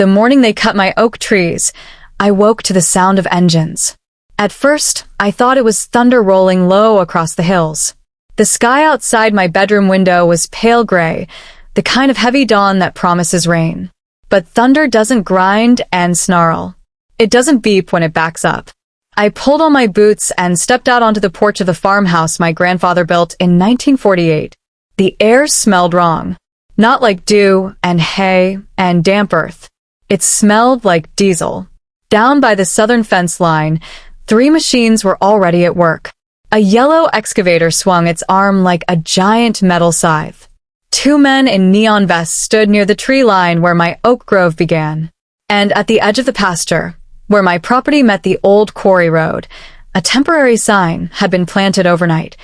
The morning they cut my oak trees, I woke to the sound of engines. At first, I thought it was thunder rolling low across the hills. The sky outside my bedroom window was pale gray, the kind of heavy dawn that promises rain. But thunder doesn't grind and snarl. It doesn't beep when it backs up. I pulled on my boots and stepped out onto the porch of the farmhouse my grandfather built in 1948. The air smelled wrong. Not like dew and hay and damp earth. It smelled like diesel. Down by the southern fence line, 3 machines were already at work. A yellow excavator swung its arm like a giant metal scythe. 2 men in neon vests stood near the tree line where my oak grove began. And at the edge of the pasture, where my property met the old quarry road, a temporary sign had been planted overnight.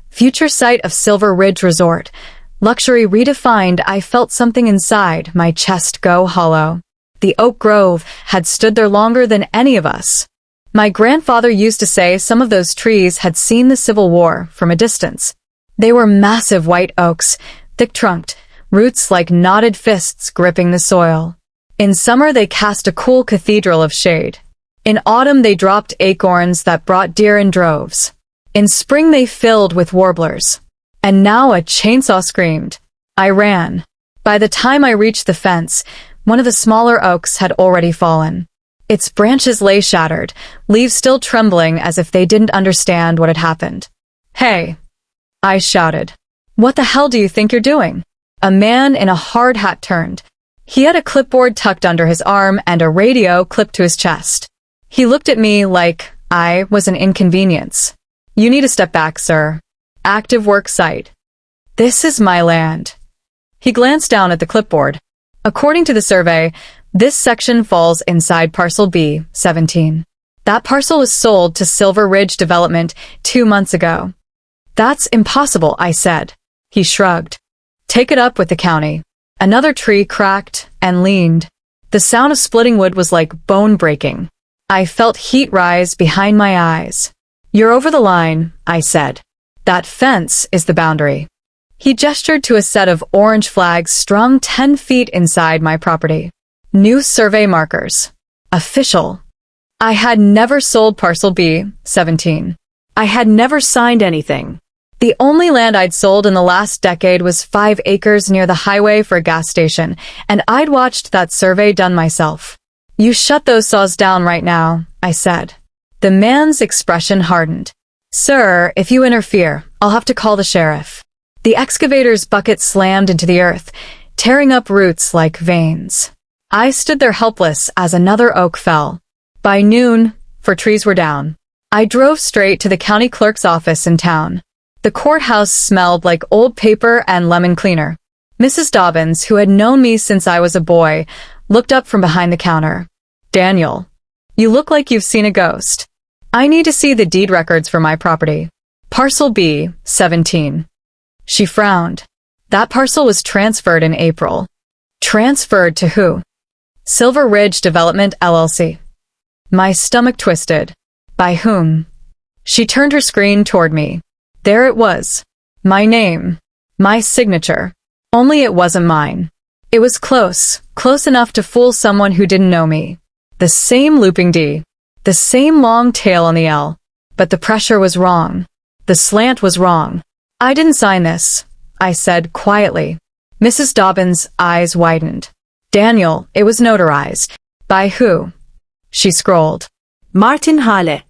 Future site of Silver Ridge Resort. Luxury redefined. I felt something inside my chest go hollow. The oak grove had stood there longer than any of us. My grandfather used to say some of those trees had seen the Civil War from a distance. They were massive white oaks, thick-trunked, roots like knotted fists gripping the soil. In summer they cast a cool cathedral of shade. In autumn they dropped acorns that brought deer in droves. In spring they filled with warblers. And now a chainsaw screamed. I ran. By the time I reached the fence, one of the smaller oaks had already fallen. Its branches lay shattered, leaves still trembling as if they didn't understand what had happened. "Hey!" I shouted. "What the hell do you think you're doing?" A man in a hard hat turned. He had a clipboard tucked under his arm and a radio clipped to his chest. He looked at me like I was an inconvenience. "You need to step back, sir. Active work site. This is my land." He glanced down at the clipboard. According to the survey, this section falls inside Parcel B, 17. That parcel was sold to Silver Ridge Development 2 months ago. "That's impossible," I said. He shrugged. "Take it up with the county." Another tree cracked and leaned. The sound of splitting wood was like bone breaking. I felt heat rise behind my eyes. "You're over the line," I said. "That fence is the boundary." He gestured to a set of orange flags strung 10 feet inside my property. New survey markers. Official. I had never sold Parcel B, 17. I had never signed anything. The only land I'd sold in the last decade was 5 acres near the highway for a gas station, and I'd watched that survey done myself. "You shut those saws down right now," I said. The man's expression hardened. "Sir, if you interfere, I'll have to call the sheriff." The excavator's bucket slammed into the earth, tearing up roots like veins. I stood there helpless as another oak fell. By noon, 4 trees were down. I drove straight to the county clerk's office in town. The courthouse smelled like old paper and lemon cleaner. Mrs. Dobbins, who had known me since I was a boy, looked up from behind the counter. "Daniel, you look like you've seen a ghost. I need to see the deed records for my property. Parcel B, 17. She frowned. That parcel was transferred in April. Transferred to who? Silver Ridge Development, LLC. My stomach twisted. By whom? She turned her screen toward me. There it was. My name. My signature. Only it wasn't mine. It was close enough to fool someone who didn't know me. The same looping D. The same long tail on the L. But the pressure was wrong. The slant was wrong. "I didn't sign this," I said quietly. Mrs. Dobbins' eyes widened. "Daniel, it was notarized." "By who?" She scrolled. "Martin Hale."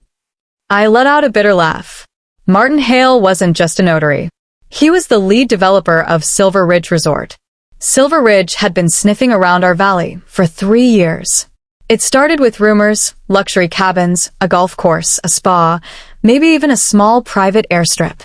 I let out a bitter laugh. Martin Hale wasn't just a notary. He was the lead developer of Silver Ridge Resort. Silver Ridge had been sniffing around our valley for 3 years. It started with rumors, luxury cabins, a golf course, a spa, maybe even a small private airstrip.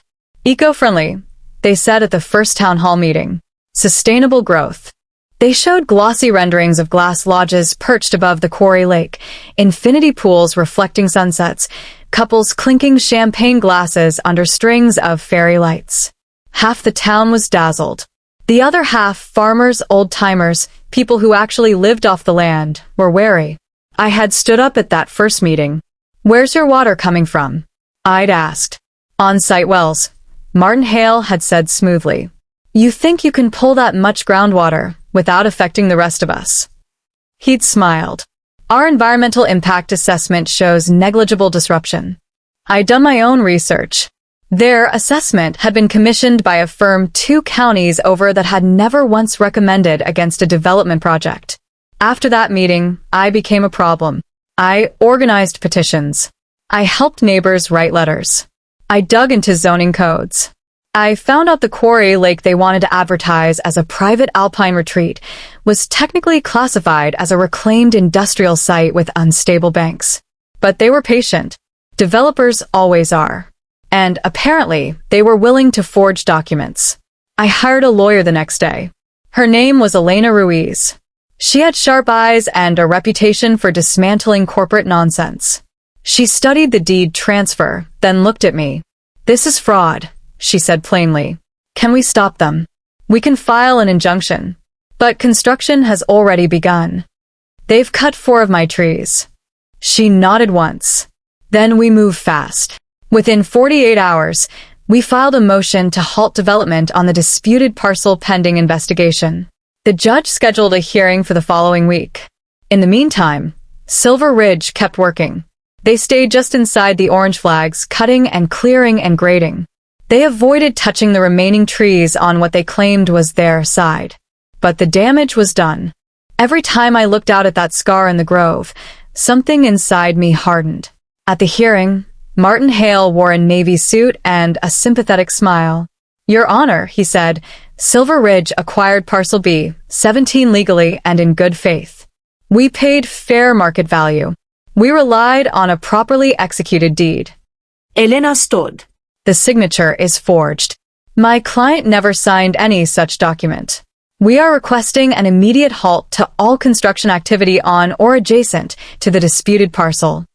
Eco-friendly, they said at the first town hall meeting. Sustainable growth. They showed glossy renderings of glass lodges perched above the quarry lake, infinity pools reflecting sunsets, couples clinking champagne glasses under strings of fairy lights. Half the town was dazzled. The other half, farmers, old-timers, people who actually lived off the land, were wary. I had stood up at that first meeting. "Where's your water coming from?" I'd asked. "On-site wells," Martin Hale had said smoothly. "You think you can pull that much groundwater without affecting the rest of us?" He'd smiled. Our environmental impact assessment shows negligible disruption. I'd done my own research. Their assessment had been commissioned by a firm 2 counties over that had never once recommended against a development project. After that meeting, I became a problem. I organized petitions. I helped neighbors write letters. I dug into zoning codes. I found out the quarry lake they wanted to advertise as a private alpine retreat was technically classified as a reclaimed industrial site with unstable banks. But they were patient. Developers always are. And apparently, they were willing to forge documents. I hired a lawyer the next day. Her name was Elena Ruiz. She had sharp eyes and a reputation for dismantling corporate nonsense. She studied the deed transfer, then looked at me. "This is fraud," she said plainly. "Can we stop them? We can file an injunction. But construction has already begun. They've cut 4 of my trees." She nodded once. "Then we move fast." Within 48 hours, we filed a motion to halt development on the disputed parcel pending investigation. The judge scheduled a hearing for the following week. In the meantime, Silver Ridge kept working. They stayed just inside the orange flags, cutting and clearing and grading. They avoided touching the remaining trees on what they claimed was their side. But the damage was done. Every time I looked out at that scar in the grove, something inside me hardened. At the hearing, Martin Hale wore a navy suit and a sympathetic smile. "Your Honor," he said, "Silver Ridge acquired Parcel B, 17 legally and in good faith. We paid fair market value. We relied on a properly executed deed." Elena stood. The signature is forged. My client never signed any such document. We are requesting an immediate halt to all construction activity on or adjacent to the disputed parcel.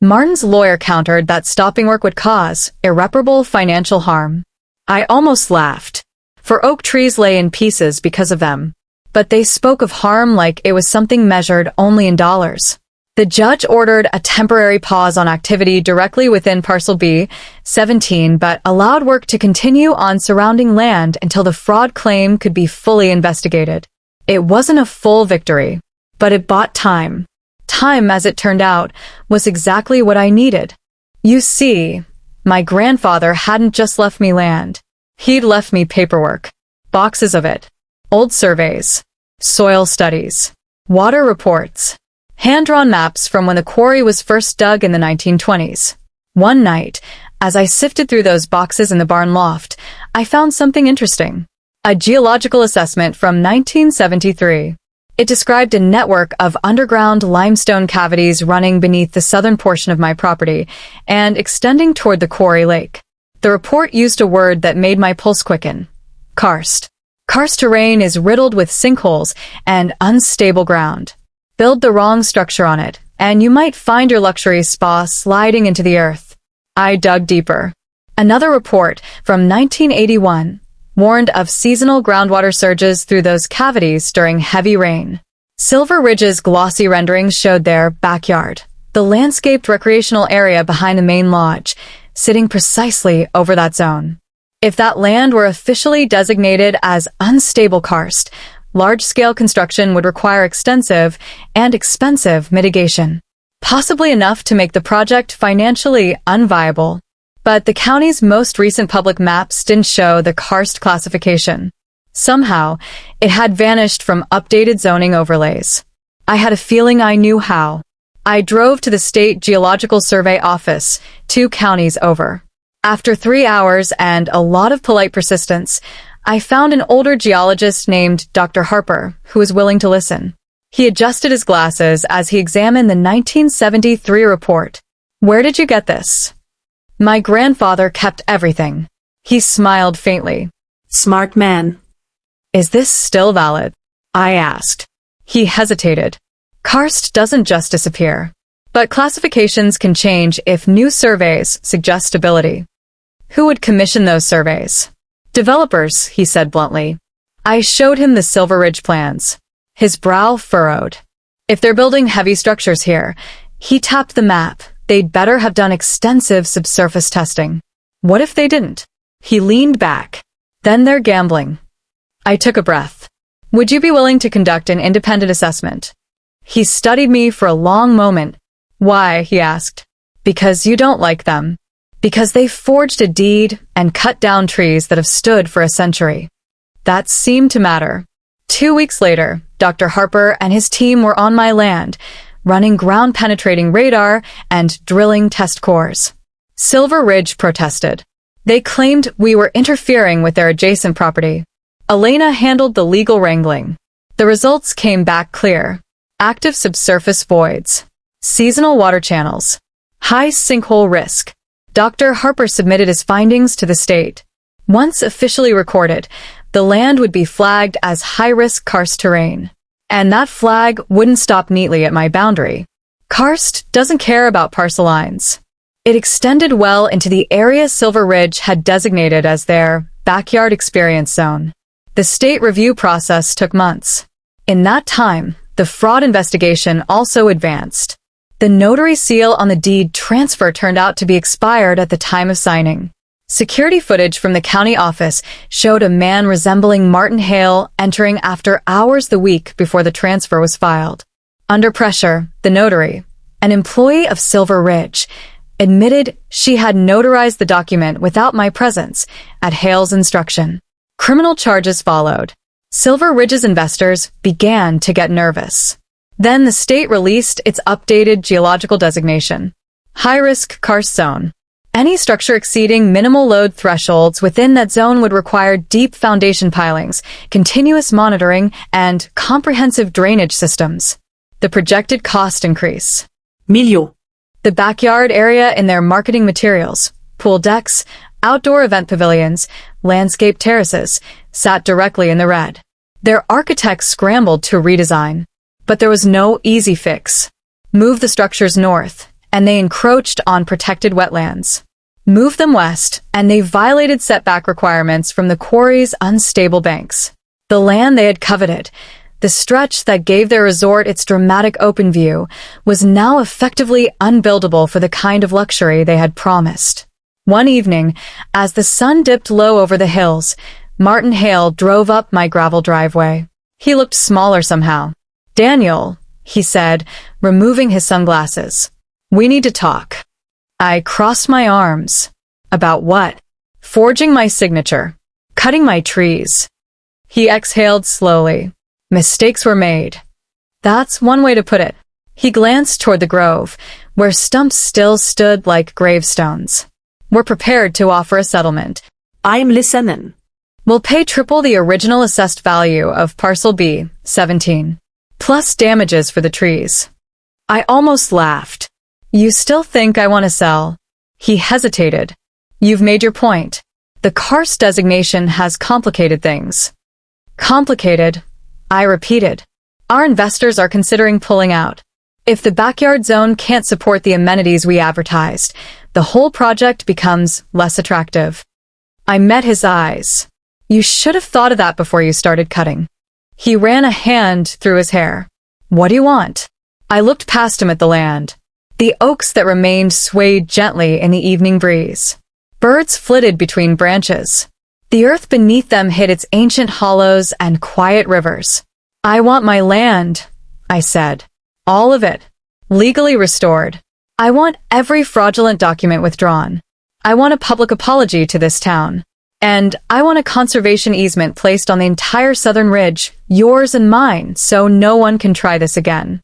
Martin's lawyer countered that stopping work would cause irreparable financial harm. I almost laughed, for oak trees lay in pieces because of them. But they spoke of harm like it was something measured only in dollars. The judge ordered a temporary pause on activity directly within Parcel B, 17, but allowed work to continue on surrounding land until the fraud claim could be fully investigated. It wasn't a full victory, but it bought time. Time, as it turned out, was exactly what I needed. You see, my grandfather hadn't just left me land. He'd left me paperwork. Boxes of it. Old surveys. Soil studies. Water reports. Hand-drawn maps from when the quarry was first dug in the 1920s. One night, as I sifted through those boxes in the barn loft, I found something interesting. A geological assessment from 1973. It described a network of underground limestone cavities running beneath the southern portion of my property and extending toward the quarry lake. The report used a word that made my pulse quicken. Karst. Karst terrain is riddled with sinkholes and unstable ground. Build the wrong structure on it, and you might find your luxury spa sliding into the earth. I dug deeper. Another report from 1981 warned of seasonal groundwater surges through those cavities during heavy rain. Silver Ridge's glossy renderings showed their backyard, the landscaped recreational area behind the main lodge, sitting precisely over that zone. If that land were officially designated as unstable karst, large-scale construction would require extensive and expensive mitigation, possibly enough to make the project financially unviable. But the county's most recent public maps didn't show the karst classification. Somehow, it had vanished from updated zoning overlays. I had a feeling I knew how. I drove to the State Geological Survey office, 2 counties over. After 3 hours and a lot of polite persistence, I found an older geologist named Dr. Harper, who was willing to listen. He adjusted his glasses as he examined the 1973 report. "Where did you get this?" "My grandfather kept everything." He smiled faintly. "Smart man." "Is this still valid?" I asked. He hesitated. Karst doesn't just disappear. But classifications can change if new surveys suggest stability. Who would commission those surveys? "Developers," he said bluntly. I showed him the Silver Ridge plans. His brow furrowed. If they're building heavy structures here, he tapped the map, they'd better have done extensive subsurface testing. What if they didn't? He leaned back. Then they're gambling. I took a breath. "Would you be willing to conduct an independent assessment?" He studied me for a long moment. Why? He asked. Because you don't like them. Because they forged a deed and cut down trees that have stood for a century. That seemed to matter. 2 weeks later, Dr. Harper and his team were on my land, running ground-penetrating radar and drilling test cores. Silver Ridge protested. They claimed we were interfering with their adjacent property. Elena handled the legal wrangling. The results came back clear. Active subsurface voids. Seasonal water channels. High sinkhole risk. Dr. Harper submitted his findings to the state. Once officially recorded, the land would be flagged as high-risk karst terrain. And that flag wouldn't stop neatly at my boundary. Karst doesn't care about parcel lines. It extended well into the area Silver Ridge had designated as their backyard experience zone. The state review process took months. In that time, the fraud investigation also advanced. The notary seal on the deed transfer turned out to be expired at the time of signing. Security footage from the county office showed a man resembling Martin Hale entering after hours the week before the transfer was filed. Under pressure, the notary, an employee of Silver Ridge, admitted she had notarized the document without my presence at Hale's instruction. Criminal charges followed. Silver Ridge's investors began to get nervous. Then the state released its updated geological designation. High-risk karst zone. Any structure exceeding minimal load thresholds within that zone would require deep foundation pilings, continuous monitoring, and comprehensive drainage systems. The projected cost increase. Milieu. The backyard area in their marketing materials, pool decks, outdoor event pavilions, landscape terraces, sat directly in the red. Their architects scrambled to redesign. But there was no easy fix. Move the structures north, and they encroached on protected wetlands. Move them west, and they violated setback requirements from the quarry's unstable banks. The land they had coveted, the stretch that gave their resort its dramatic open view, was now effectively unbuildable for the kind of luxury they had promised. One evening, as the sun dipped low over the hills, Martin Hale drove up my gravel driveway. He looked smaller somehow. "Daniel," he said, removing his sunglasses. "We need to talk." I crossed my arms. About what? Forging my signature. Cutting my trees. He exhaled slowly. Mistakes were made. That's one way to put it. He glanced toward the grove, where stumps still stood like gravestones. "We're prepared to offer a settlement." I'm listening. "We'll pay triple the original assessed value of Parcel B, 17. Plus damages for the trees." I almost laughed. "You still think I want to sell?" He hesitated. "You've made your point. The karst designation has complicated things." "Complicated?" I repeated. "Our investors are considering pulling out. If the backyard zone can't support the amenities we advertised, the whole project becomes less attractive." I met his eyes. "You should have thought of that before you started cutting." He ran a hand through his hair. "What do you want?" I looked past him at the land. The oaks that remained swayed gently in the evening breeze. Birds flitted between branches. The earth beneath them hid its ancient hollows and quiet rivers. "I want my land," I said. "All of it. Legally restored. I want every fraudulent document withdrawn. I want a public apology to this town. And I want a conservation easement placed on the entire southern ridge, yours and mine, so no one can try this again."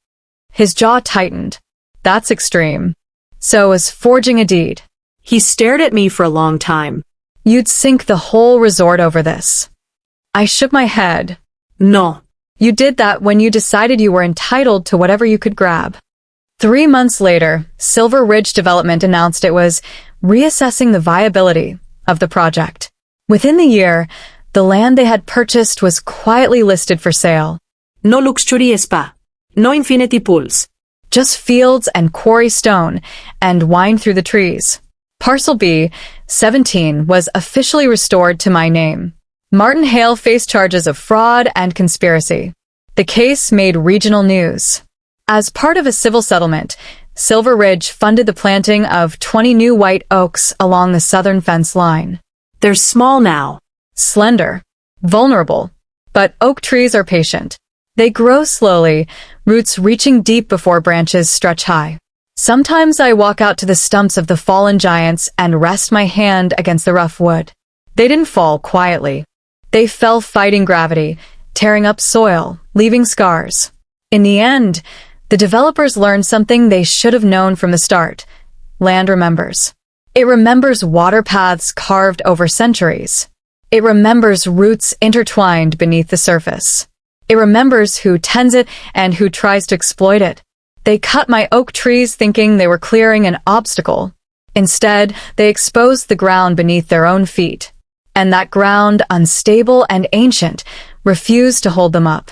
His jaw tightened. "That's extreme." "So is forging a deed." He stared at me for a long time. "You'd sink the whole resort over this." I shook my head. No. "You did that when you decided you were entitled to whatever you could grab." 3 months later, Silver Ridge Development announced it was reassessing the viability of the project. Within the year, the land they had purchased was quietly listed for sale. No luxury spa. No infinity pools. Just fields and quarry stone, and wine through the trees. Parcel B, 17, was officially restored to my name. Martin Hale faced charges of fraud and conspiracy. The case made regional news. As part of a civil settlement, Silver Ridge funded the planting of 20 new white oaks along the southern fence line. They're small now. Slender. Vulnerable. But oak trees are patient. They grow slowly, roots reaching deep before branches stretch high. Sometimes I walk out to the stumps of the fallen giants and rest my hand against the rough wood. They didn't fall quietly. They fell fighting gravity, tearing up soil, leaving scars. In the end, the developers learned something they should have known from the start. Land remembers. It remembers water paths carved over centuries. It remembers roots intertwined beneath the surface. It remembers who tends it and who tries to exploit it. They cut my oak trees thinking they were clearing an obstacle. Instead, they exposed the ground beneath their own feet. And that ground, unstable and ancient, refused to hold them up.